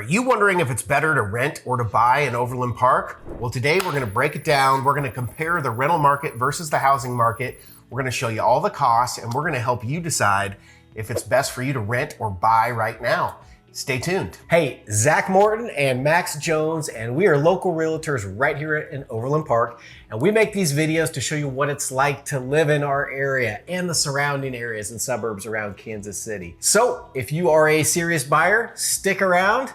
Are you wondering if it's better to rent or to buy in Overland Park? Well, today we're going to break it down. We're going to compare the rental market versus the housing market. We're going to show you all the costs, and we're going to help you decide if it's best for you to rent or buy right now. Stay tuned. Hey, Zac Morton and Max Jones, and we are local realtors right here in Overland Park. And we make these videos to show you what it's like to live in our area and the surrounding areas and suburbs around Kansas City. So if you are a serious buyer, stick around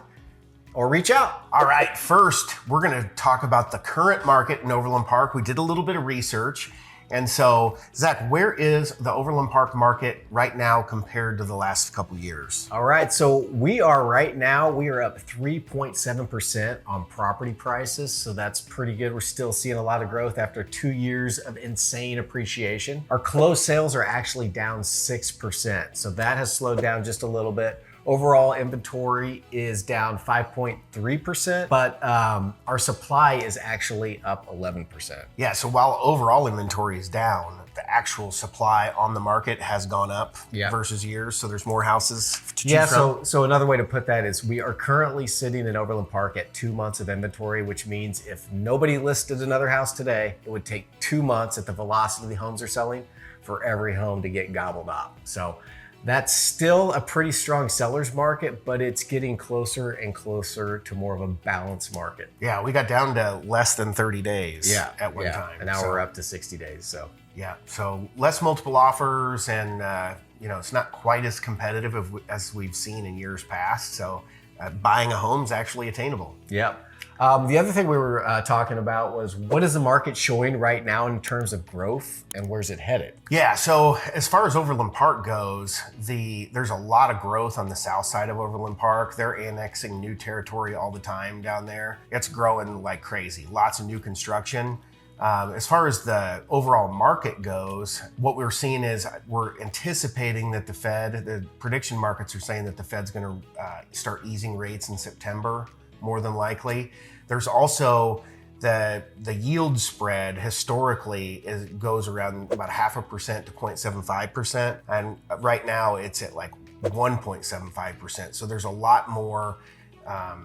or reach out. All right, first, we're going to talk about the current market in Overland Park. We did a little bit of research. And so, Zac, where is the Overland Park market right now compared to the last couple years? All right, so we are up 3.7% on property prices. So that's pretty good. We're still seeing a lot of growth after 2 years of insane appreciation. Our closed sales are actually down 6%. So that has slowed down just a little bit. Overall inventory is down 5.3%, but our supply is actually up 11%. Yeah, so while overall inventory is down, the actual supply on the market has gone up versus years. So there's more houses to choose from. So another way to put that is we are currently sitting in Overland Park at 2 months of inventory, which means if nobody listed another house today, it would take 2 months at the velocity the homes are selling for every home to get gobbled up. So that's still a pretty strong seller's market, but it's getting closer and closer to more of a balanced market. Yeah, we got down to less than 30 days at one time. And now we're up to 60 days, so. Yeah, so less multiple offers, and it's not quite as competitive as we've seen in years past. So buying a home is actually attainable. Yeah. The other thing we were talking about was, what is the market showing right now in terms of growth, and where's it headed? Yeah, so as far as Overland Park goes, there's a lot of growth on the south side of Overland Park. They're annexing new territory all the time down there. It's growing like crazy. Lots of new construction. As far as the overall market goes, what we're seeing is we're anticipating that the prediction markets are saying that the Fed's going to start easing rates in September, more than likely. There's also the yield spread historically goes around about 0.5% to 0.75%. And right now it's at like 1.75%. So there's a lot more.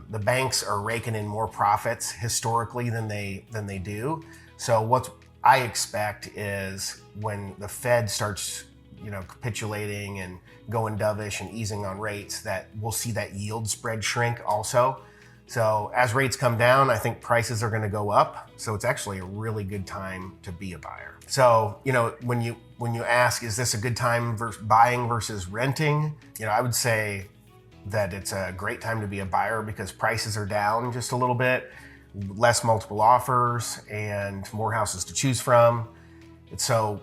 The banks are raking in more profits historically than they do. So what I expect is when the Fed starts, capitulating and going dovish and easing on rates, that we'll see that yield spread shrink also. So as rates come down, I think prices are going to go up. So it's actually a really good time to be a buyer. So, when you ask, is this a good time buying versus renting? I would say that it's a great time to be a buyer because prices are down just a little bit, less multiple offers, and more houses to choose from. And so,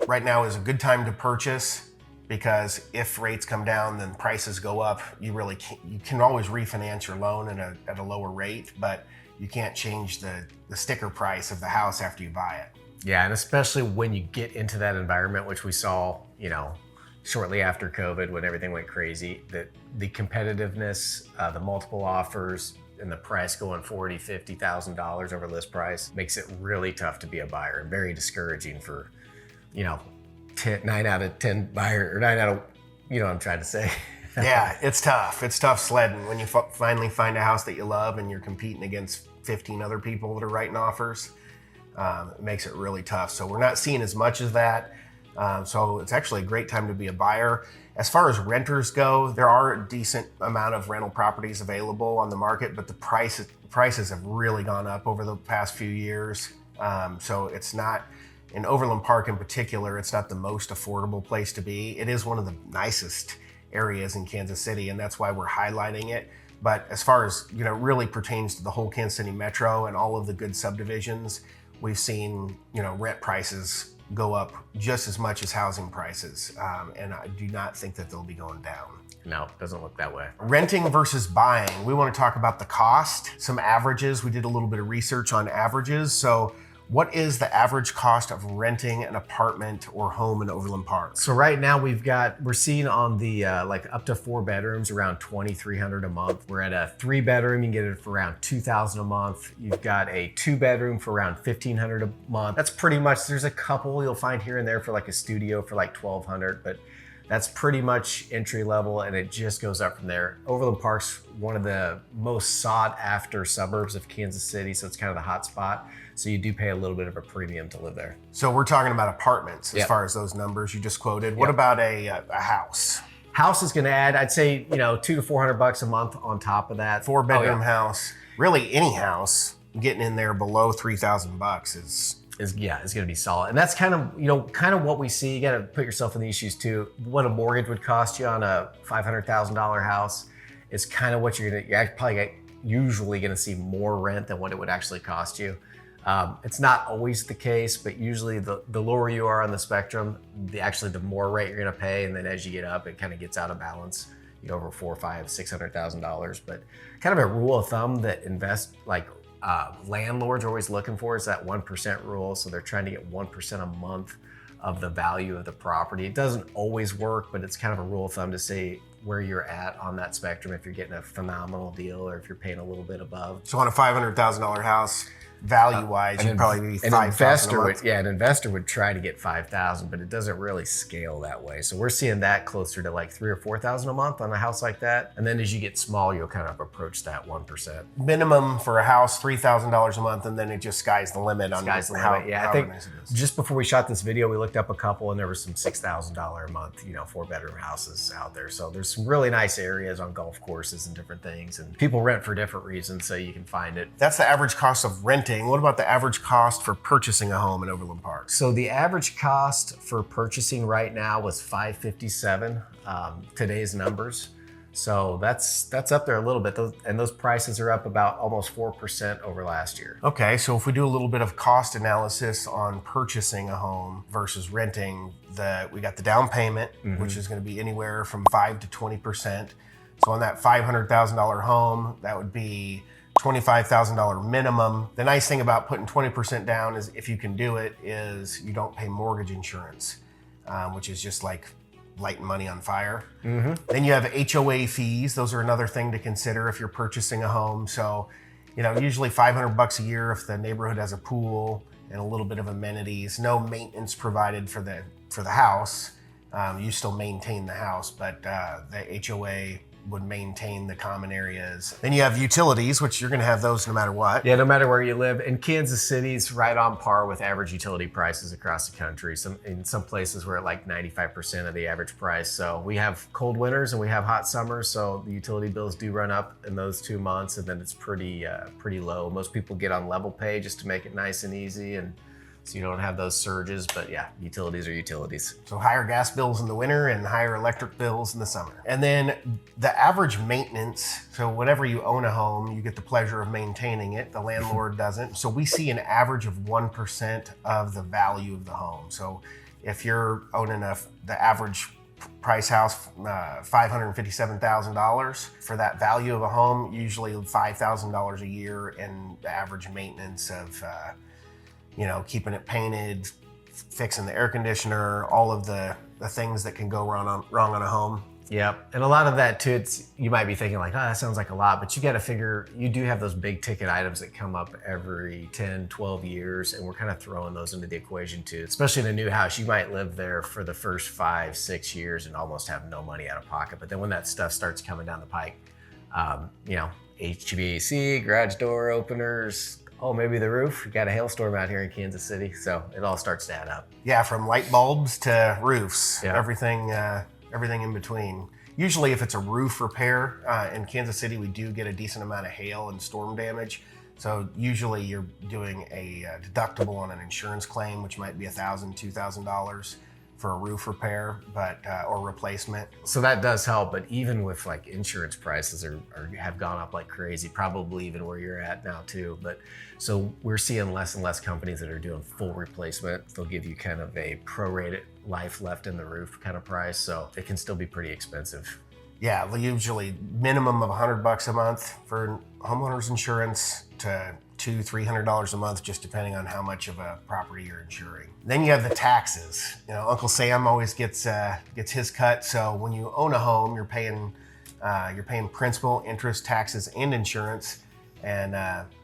right now is a good time to purchase, because if rates come down, then prices go up. You can always refinance your loan at a lower rate, but you can't change the sticker price of the house after you buy it. Yeah, and especially when you get into that environment, which we saw, shortly after COVID, when everything went crazy, that the competitiveness, the multiple offers, and the price going $40,000, $50,000 over list price makes it really tough to be a buyer, and very discouraging for, 9 out of 10 buyer, or 9 out of, what I'm trying to say. Yeah, it's tough. It's tough sledding when you finally find a house that you love and you're competing against 15 other people that are writing offers. It makes it really tough. So we're not seeing as much of that. So it's actually a great time to be a buyer. As far as renters go, there are a decent amount of rental properties available on the market, but the prices have really gone up over the past few years. So it's not, in Overland Park in particular, it's not the most affordable place to be. It is one of the nicest areas in Kansas City, and that's why we're highlighting it. But as far as, really pertains to the whole Kansas City metro and all of the good subdivisions, we've seen, rent prices go up just as much as housing prices. And I do not think that they'll be going down. No, it doesn't look that way. Renting versus buying. We want to talk about the cost, some averages. We did a little bit of research on averages. So what is the average cost of renting an apartment or home in Overland Park? So right now we're seeing on the up to 4 bedrooms around $2,300 a month. We're at a 3 bedroom, you can get it for around $2,000 a month. You've got a 2 bedroom for around $1,500 a month. That's pretty much, there's a couple you'll find here and there for like a studio for like $1,200, but That's pretty much entry level, and it just goes up from there. Overland Park's one of the most sought after suburbs of Kansas City, so it's kind of the hot spot. So you do pay a little bit of a premium to live there. So we're talking about apartments as Yep. far as those numbers you just quoted. What about a house? House is going to add, I'd say, $200 to $400 a month on top of that. 4-bedroom house. Really, any house getting in there below $3,000 is going to be solid. And that's kind of what we see. You got to put yourself in these shoes too. What a mortgage would cost you on a $500,000 house is kind of what you're probably usually going to see more rent than what it would actually cost you. It's not always the case, but usually the lower you are on the spectrum, the more rent you're going to pay. And then as you get up, it kind of gets out of balance, over $400,000, $500,000, $600,000. But kind of a rule of thumb that landlords are always looking for is that 1% rule. So they're trying to get 1% a month of the value of the property. It doesn't always work, but it's kind of a rule of thumb to say where you're at on that spectrum, if you're getting a phenomenal deal or if you're paying a little bit above. So on a $500,000 house, value-wise, you'd probably be $5,000 a month. An investor would try to get $5,000, but it doesn't really scale that way. So we're seeing that closer to like $3,000 or $4,000 a month on a house like that. And then as you get small, you'll kind of approach that 1%. Minimum for a house, $3,000 a month, and then it just sky's the limit on Sky's the how limit. Yeah, I think nice it is. just before we shot this video, we looked up a couple, and there was some $6,000 a month, 4-bedroom houses out there. So there's some really nice areas on golf courses and different things, and people rent for different reasons, so you can find it. That's the average cost of renting. What about the average cost for purchasing a home in Overland Park? So the average cost for purchasing right now was $557, today's numbers. So that's up there a little bit, and those prices are up about almost 4% over last year. Okay, so if we do a little bit of cost analysis on purchasing a home versus renting, we got the down payment, which is going to be anywhere from 5 to 20%. So on that $500,000 home, that would be $25,000 minimum. The nice thing about putting 20% down is, if you can do it, is you don't pay mortgage insurance, which is just like lighting money on fire. Then you have HOA fees. Those are another thing to consider if you're purchasing a home. So, usually $500 a year if the neighborhood has a pool and a little bit of amenities. No maintenance provided for the house. You still maintain the house, but the HOA would maintain the common areas. Then you have utilities, which you're going to have those no matter what. Yeah, no matter where you live. And Kansas City's right on par with average utility prices across the country. In some places we're at like 95% of the average price. So we have cold winters and we have hot summers. So the utility bills do run up in those 2 months, and then it's pretty low. Most people get on level pay just to make it nice and easy, and so you don't have those surges. But yeah, utilities are utilities. So higher gas bills in the winter and higher electric bills in the summer. And then the average maintenance, so whenever you own a home, you get the pleasure of maintaining it. The landlord doesn't. So we see an average of 1% of the value of the home. So if you're owning the average price house, $557,000 for that value of a home, usually $5,000 a year, and the average maintenance of keeping it painted, fixing the air conditioner, all of the things that can go wrong on a home. Yep. And a lot of that too, you might be thinking like, oh, that sounds like a lot, but you got to figure, you do have those big ticket items that come up every 10, 12 years. And we're kind of throwing those into the equation too, especially in a new house. You might live there for the first 5, 6 years and almost have no money out of pocket. But then when that stuff starts coming down the pike, HVAC, garage door openers, oh, maybe the roof. We got a hailstorm out here in Kansas City, so it all starts to add up. Yeah, from light bulbs to roofs, Yeah. everything in between. Usually if it's a roof repair, in Kansas City, we do get a decent amount of hail and storm damage. So usually you're doing a deductible on an insurance claim, which might be $1,000, $2,000 for a roof repair, or replacement. So that does help, but even with like insurance prices have gone up like crazy, probably even where you're at now too. But so we're seeing less and less companies that are doing full replacement. They'll give you kind of a prorated life left in the roof kind of price. So it can still be pretty expensive. Yeah, usually minimum of $100 a month for homeowners insurance to $200-$300 a month, just depending on how much of a property you're insuring. Then you have the taxes. Uncle Sam always gets his cut. So when you own a home, you're paying principal, interest, taxes, and insurance. And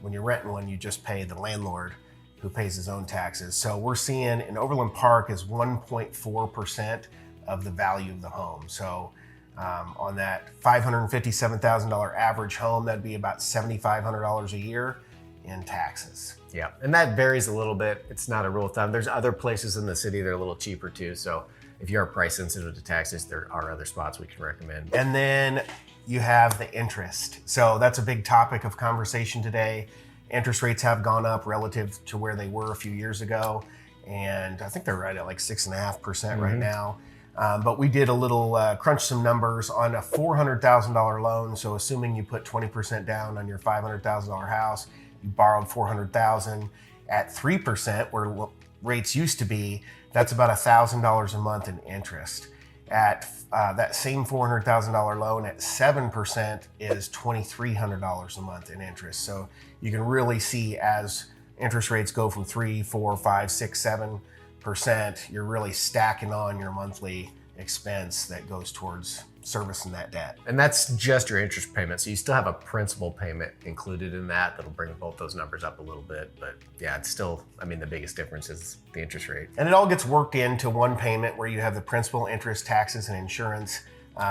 when you're renting one, you just pay the landlord, who pays his own taxes. So we're seeing in Overland Park is 1.4% of the value of the home. So on that $557,000 average home, that'd be about $7,500 a year in taxes. Yeah, and that varies a little bit. It's not a rule of thumb. There's other places in the city that are a little cheaper too. So if you are price sensitive to taxes, there are other spots we can recommend. And then you have the interest. So that's a big topic of conversation today. Interest rates have gone up relative to where they were a few years ago. And I think they're right at like 6.5% right now. But we did a little crunch some numbers on a $400,000 loan. So assuming you put 20% down on your $500,000 house, you borrowed $400,000 at 3%, where rates used to be, that's about $1,000 a month in interest. At that same $400,000 loan at 7% is $2,300 a month in interest. So you can really see as interest rates go from 3, 4, 5, 6, 7%, you're really stacking on your monthly expense that goes towards servicing that debt. And that's just your interest payment. So you still have a principal payment included in that. That'll bring both those numbers up a little bit. But yeah, it's still, I mean, the biggest difference is the interest rate. And it all gets worked into one payment where you have the principal, interest, taxes, and insurance.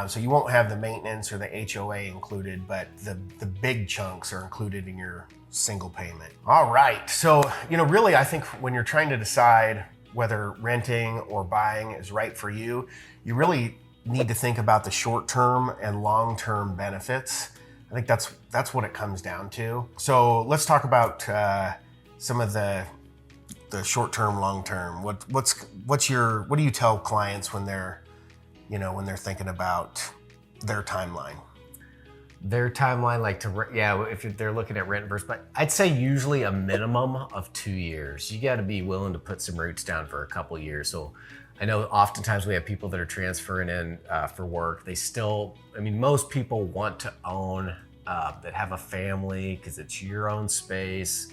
So you won't have the maintenance or the HOA included, but the big chunks are included in your single payment. All right. So, really, I think when you're trying to decide whether renting or buying is right for you, you really need to think about the short-term and long-term benefits. I think that's what it comes down to. So let's talk about some of the short-term, long-term. What do you tell clients when they're thinking about their timeline? Their timeline, if they're looking at rent versus buy, I'd say usually a minimum of 2 years. You got to be willing to put some roots down for a couple years. So I know oftentimes we have people that are transferring in for work. Most people want to own, that have a family because it's your own space.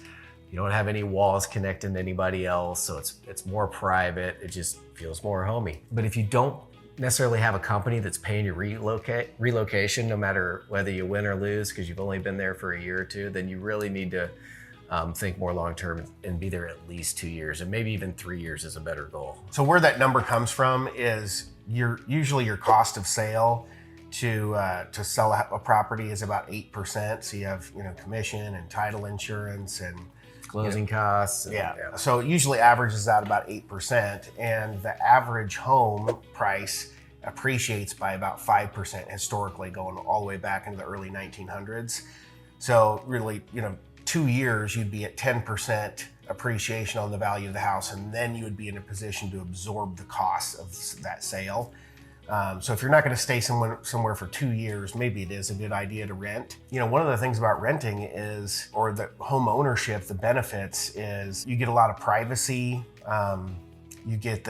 You don't have any walls connecting to anybody else, so it's more private. It just feels more homey. But if you don't necessarily have a company that's paying your relocation, no matter whether you win or lose, because you've only been there for a year or two, then you really need to think more long-term and be there at least 2 years, and maybe even 3 years is a better goal. So where that number comes from is usually your cost of sale to sell a property is about 8%. So you have, commission and title insurance and closing costs. Yeah. So it usually averages out about 8%, and the average home price appreciates by about 5% historically, going all the way back into the early 1900s. So really, 2 years, you'd be at 10% appreciation on the value of the house, and then you would be in a position to absorb the costs of that sale. So if you're not going to stay somewhere for 2 years, maybe it is a good idea to rent. One of the things about renting or the home ownership, the benefits is you get a lot of privacy. You get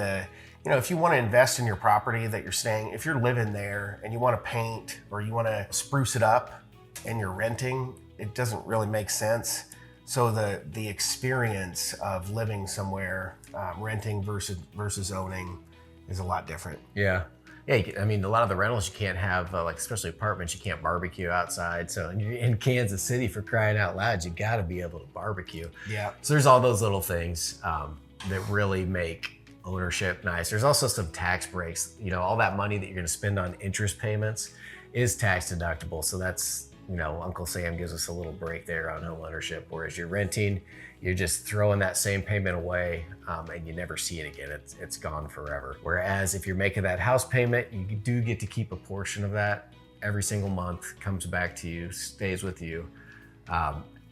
if you want to invest in your property that you're staying, if you're living there and you want to paint or you want to spruce it up and you're renting, it doesn't really make sense. So the experience of living somewhere, renting versus owning, is a lot different. Yeah. Yeah, a lot of the rentals you can't have, especially apartments, you can't barbecue outside. So in Kansas City, for crying out loud, you got to be able to barbecue. Yeah. So there's all those little things that really make ownership nice. There's also some tax breaks. All that money that you're going to spend on interest payments is tax deductible. So that's, Uncle Sam gives us a little break there on home ownership. Whereas you're renting, you're just throwing that same payment away and you never see it again. It's gone forever. Whereas if you're making that house payment, you do get to keep a portion of that every single month, comes back to you, stays with you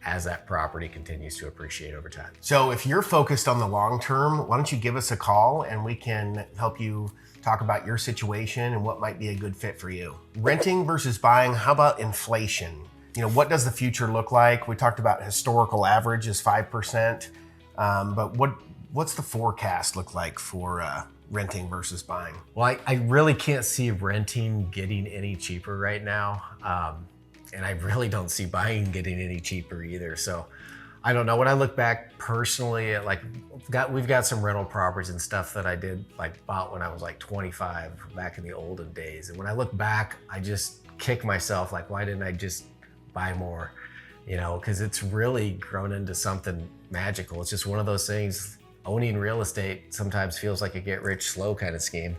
as that property continues to appreciate over time. So if you're focused on the long term, why don't you give us a call and we can help you talk about your situation and what might be a good fit for you. Renting versus buying, how about inflation? What does the future look like? We talked about historical average is 5%, but what's the forecast look like for renting versus buying? Well, I really can't see renting getting any cheaper right now. And I really don't see buying getting any cheaper either. So I don't know. When I look back personally at we've got some rental properties and stuff that I did bought when I was 25 back in the olden days. And when I look back, I just kick myself why didn't I just buy more? Because it's really grown into something magical. It's just one of those things. Owning real estate sometimes feels like a get rich slow kind of scheme.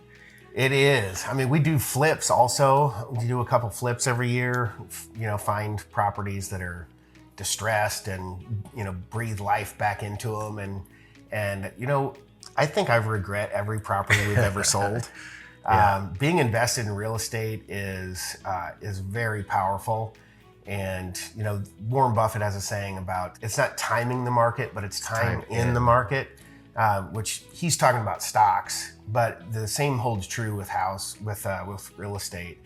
It is. I mean, we do flips also. We do a couple flips every year, find properties that are distressed and, breathe life back into them. And I think I've regret every property we've ever sold. Yeah. Being invested in real estate is very powerful. And, Warren Buffett has a saying about it's not timing the market, but it's time in the market, which he's talking about stocks. But the same holds true with with real estate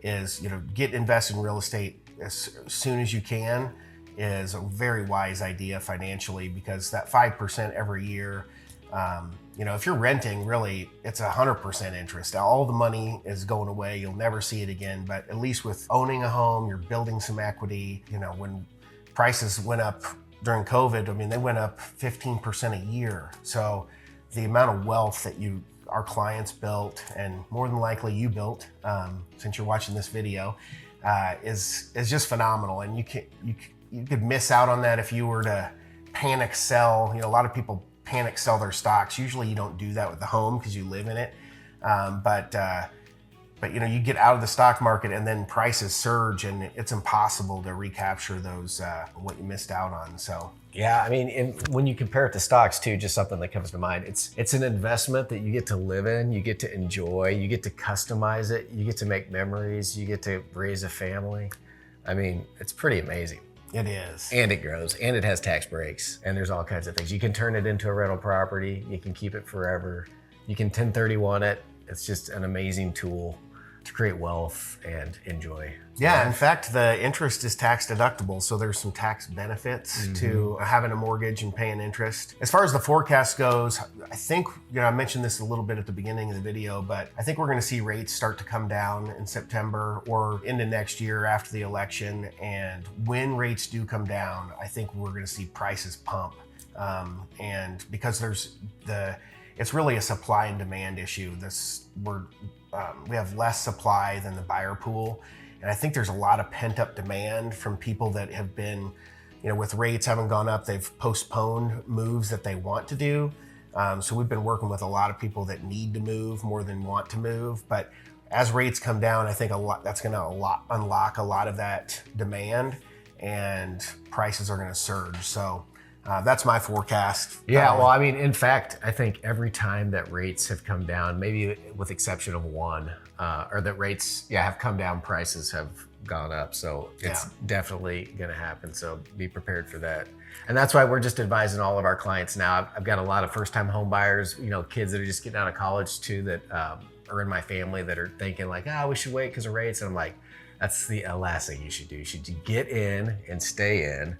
is, get invested in real estate as soon as you can is a very wise idea financially, because that 5% every year, if you're renting, really, it's 100% interest. All the money is going away. You'll never see it again. But at least with owning a home, you're building some equity. When prices went up during COVID, I mean, they went up 15% a year. So the amount of wealth that our clients built, and more than likely you built, since you're watching this video, is just phenomenal. And you could miss out on that if you were to panic sell. A lot of people panic sell their stocks. Usually you don't do that with the home because you live in it. But you get out of the stock market and then prices surge and it's impossible to recapture those, what you missed out on. So. Yeah, I mean, when you compare it to stocks too, just something that comes to mind, it's an investment that you get to live in, you get to enjoy, you get to customize it, you get to make memories, you get to raise a family. I mean, it's pretty amazing. It is. And it grows, and it has tax breaks, and there's all kinds of things. You can turn it into a rental property, you can keep it forever, you can 1031 it. It's just an amazing tool to create wealth and enjoy. Yeah, in fact, the interest is tax deductible, so there's some tax benefits to having a mortgage and paying interest. As far as the forecast goes, I think, I mentioned this a little bit at the beginning of the video, but I think we're going to see rates start to come down in September or into next year after the election. And when rates do come down, I think we're going to see prices pump. And because it's really a supply and demand issue. We have less supply than the buyer pool. And I think there's a lot of pent up demand from people that have been, with rates haven't gone up, they've postponed moves that they want to do. So we've been working with a lot of people that need to move more than want to move. But as rates come down, I think that's going to unlock a lot of that demand and prices are going to surge. So that's my forecast. Yeah, well, I mean, in fact, I think every time that rates have come down, maybe with exception of one, or that rates, have come down, prices have gone up. So it's definitely going to happen. So be prepared for that. And that's why we're just advising all of our clients now. I've got a lot of first-time home buyers, kids that are just getting out of college too, that are in my family that are thinking like, we should wait because of rates. And I'm like, that's the last thing you should do. You should get in and stay in.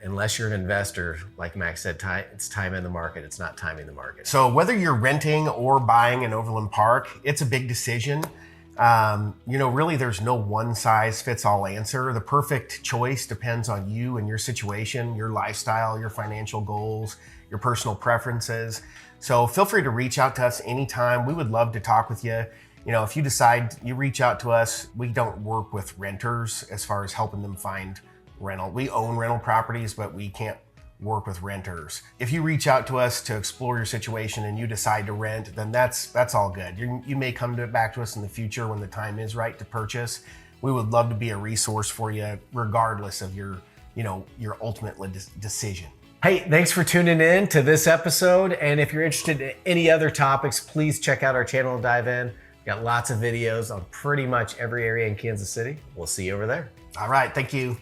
Unless you're an investor, like Max said, it's time in the market. It's not timing the market. So whether you're renting or buying in Overland Park, it's a big decision. Really there's no one size fits all answer. The perfect choice depends on you and your situation, your lifestyle, your financial goals, your personal preferences. So feel free to reach out to us anytime. We would love to talk with you. If you decide you reach out to us, we don't work with renters as far as helping them find rental. We own rental properties, but we can't work with renters. If you reach out to us to explore your situation and you decide to rent, then that's all good. You may come back to us in the future when the time is right to purchase. We would love to be a resource for you, regardless of your ultimate decision. Hey, thanks for tuning in to this episode. And if you're interested in any other topics, please check out our channel and dive in. We've got lots of videos on pretty much every area in Kansas City. We'll see you over there. All right, thank you.